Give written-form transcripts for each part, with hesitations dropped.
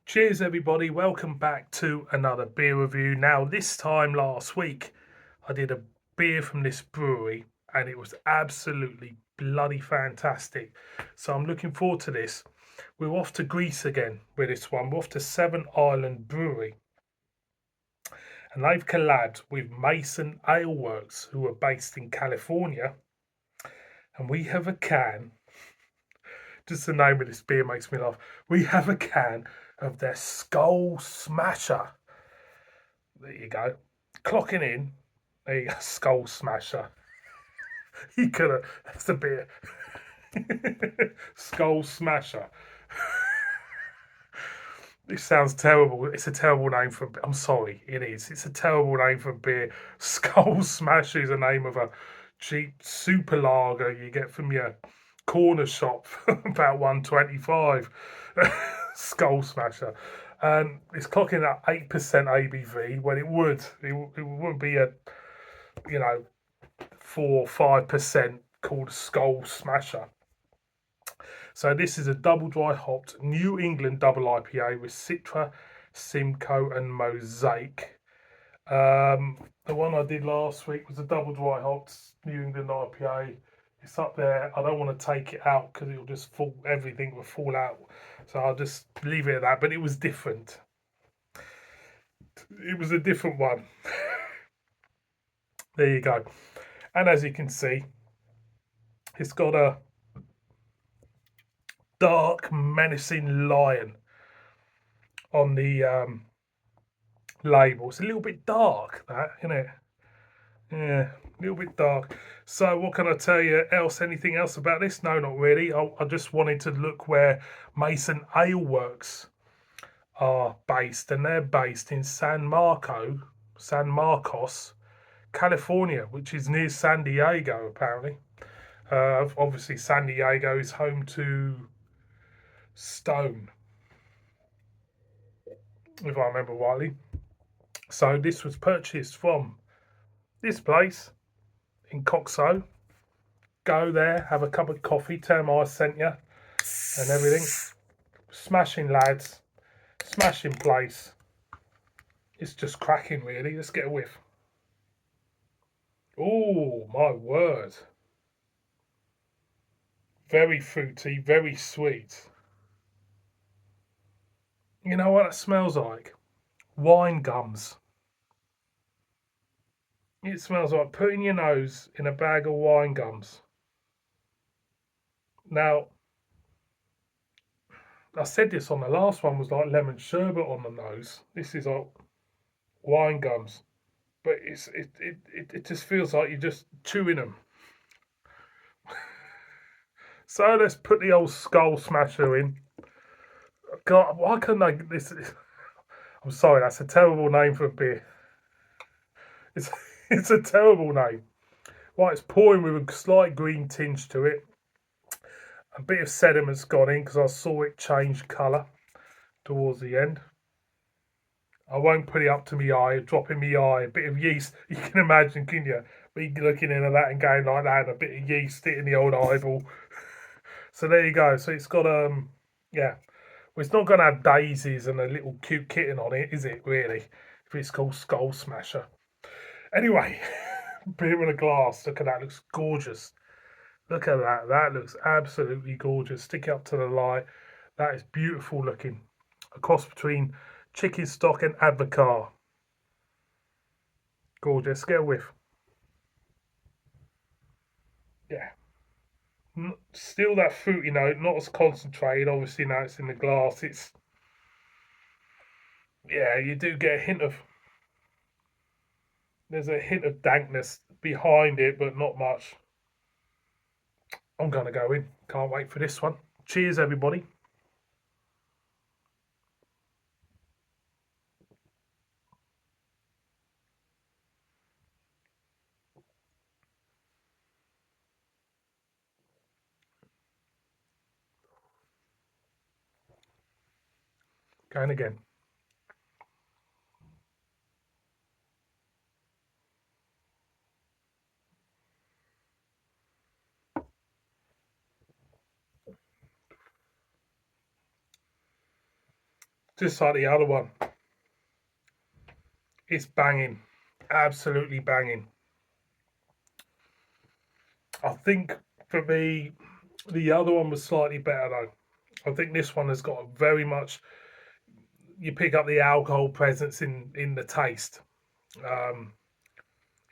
Cheers, everybody. Welcome back to another beer review. Now, this time last week, I did a beer from this brewery and it was absolutely bloody fantastic. So, I'm looking forward to this. We're off to Greece again with this one. We're off to Seven Island Brewery and they've collabed with Mason Aleworks, who are based in California. And we have a can. Just the name of this beer makes me laugh. We have a can of their Skull Smasher. There you go. Clocking in. There you go. Skull Smasher. You could have. That's a beer. Skull Smasher. This sounds terrible. It's a terrible name for. I'm sorry. It is. It's a terrible name for a beer. Skull Smasher is the name of a cheap super lager you get from your corner shop for about 125. Skull Smasher. And it's clocking at 8% ABV when it would be a, you know, 4 or 5% called Skull Smasher. So this is a double dry hopped New England double IPA with Citra, Simcoe, and Mosaic. The one I did last week was a double dry hopped New England IPA. It's up there. I don't want to take it out because it'll just fall. Everything will fall out. So I'll just leave it at that. But it was different. It was a different one. There you go. And as you can see, it's got a dark, menacing lion on the label. It's a little bit dark, that, isn't it? Yeah, a little bit dark. So, what can I tell you else? Anything else about this? No, not really. I just wanted to look where Mason Aleworks are based, and they're based in San Marcos, California, which is near San Diego, apparently. Obviously, San Diego is home to Stone, if I remember rightly. So this was purchased from this place in Coxo. Go there, have a cup of coffee, tell them I sent you, and everything. Smashing lads, smashing place. It's just cracking, really. Let's get a whiff. Oh my word! Very fruity, very sweet. You know what it smells like? Wine gums. It smells like putting your nose in a bag of wine gums. Now, I said this on the last one was like lemon sherbet on the nose. This is like wine gums, but it just feels like you're just chewing them. So let's put the old skull smasher in. God, why couldn't I get this? I'm sorry, that's a terrible name for a beer. It's it's a terrible name. Right, it's pouring with a slight green tinge to it. A bit of sediment's gone in because I saw it change colour towards the end. I won't put it up to my eye, dropping my eye, a bit of yeast. You can imagine, can you? Me looking into that and going like that, and a bit of yeast hitting the old eyeball. So there you go. So it's got yeah. Well, it's not going to have daisies and a little cute kitten on it, is it? Really? If it's called Skull Smasher. Anyway, beer in a glass. Look at that. Looks gorgeous. Look at that. That looks absolutely gorgeous. Stick it up to the light. That is beautiful looking. A cross between chicken stock and advocaat. Gorgeous. Get a whiff. Yeah. Still that fruity note, not as concentrated. Obviously, now it's in the glass. It's, yeah, you do get a hint of, there's a hint of dankness behind it, but not much. I'm going to go in. Can't wait for this one. Cheers, everybody. Going again. just like the other one. It's banging, absolutely banging. I think for me, the other one was slightly better though. I think this one has got very much. You pick up the alcohol presence in the taste, um,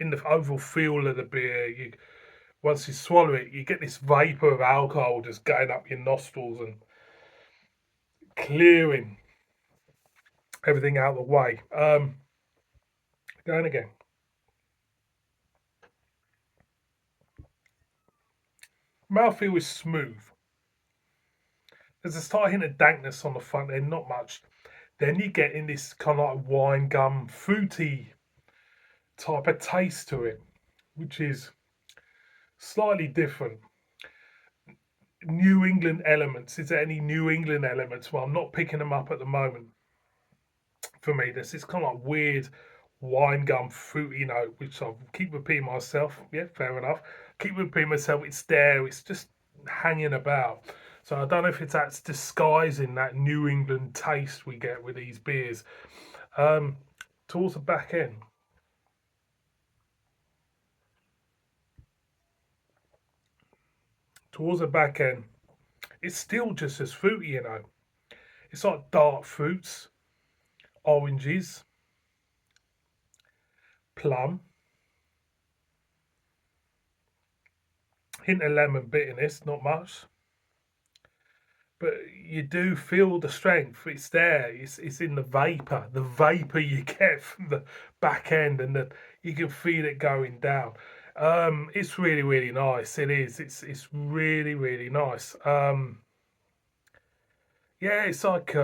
in the overall feel of the beer. You once you swallow it, you get this vapor of alcohol just going up your nostrils and clearing everything out of the way. Going again. Mouthfeel is smooth. There's a slight hint of dankness on the front end, not much. Then you get in this kind of like wine gum, fruity type of taste to it, which is slightly different. New England elements. Is there any New England elements? Well, I'm not picking them up at the moment. For me, there's this kind of like weird wine gum fruity note, which I keep repeating myself. Yeah, fair enough. Keep repeating myself. It's there. It's just hanging about. So I don't know if it's that's disguising that New England taste we get with these beers. Um, Towards the back end, towards the back end, it's still just as fruity, you know. It's like dark fruits, oranges, plum, hint of lemon bitterness, not much. But you do feel the strength. It's there. It's in the vapor you get from the back end, and that you can feel it going down. It's really really nice. It is. It's really really nice. Yeah, it's like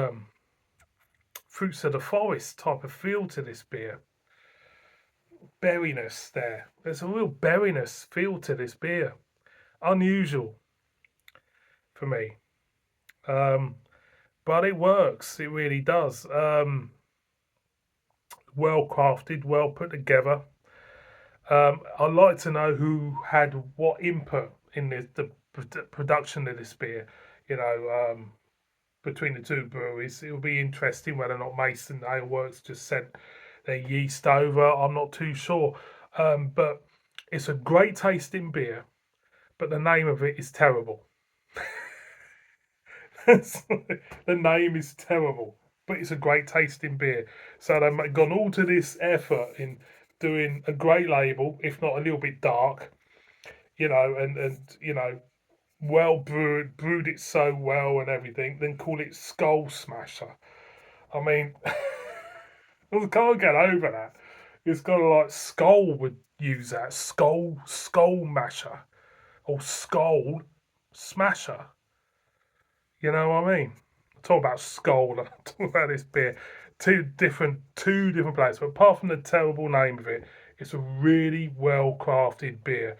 fruits of the forest type of feel to this beer. Berryness there. There's a real berryness feel to this beer. Unusual for me. Um, but it works. It really does. Well crafted, well put together. I'd like to know who had what input in the production of this beer. You know, between the two breweries, it'll be interesting whether or not Mason Aleworks just sent their yeast over. I'm not too sure, but it's a great tasting beer. But the name of it is terrible. The name is terrible, but it's a great tasting beer. So they've gone all to this effort in doing a great label, if not a little bit dark, you know, and you know, well brewed it so well and everything. Then call it Skull Smasher. I mean, I can't get over that. It's got to like Skull would use that Skull Masher or Skull Smasher. You know what I mean? Talk about Skull. Talk about this beer. Two different places. But apart from the terrible name of it, it's a really well crafted beer.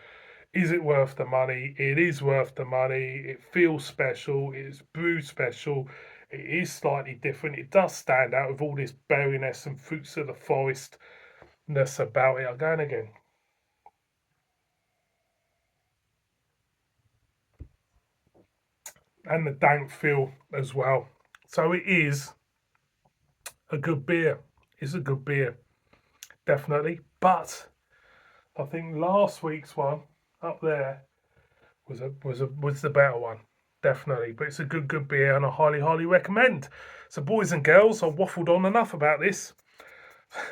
Is it worth the money? It is worth the money. It feels special. It's brewed special. It is slightly different. It does stand out with all this berryness and fruits of the forestness about it. I'm going again. And the dank feel as well. So it is a good beer. It's a good beer, definitely. But I think last week's one up there was the better one, definitely. But it's a good beer, and I highly recommend. So, boys and girls, I've waffled on enough about this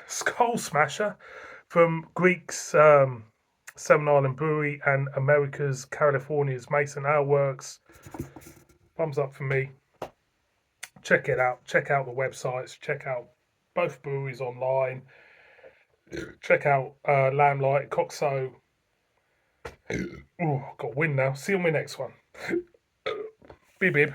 Skull Smasher from Greek's Seven Island Brewery and America's California's Mason Ale Works. Thumbs up for me. Check it out. Check out the websites. Check out both breweries online. Check out Lamplight, Coxo. Oh, got a win now. See you on my next one. Bib bib.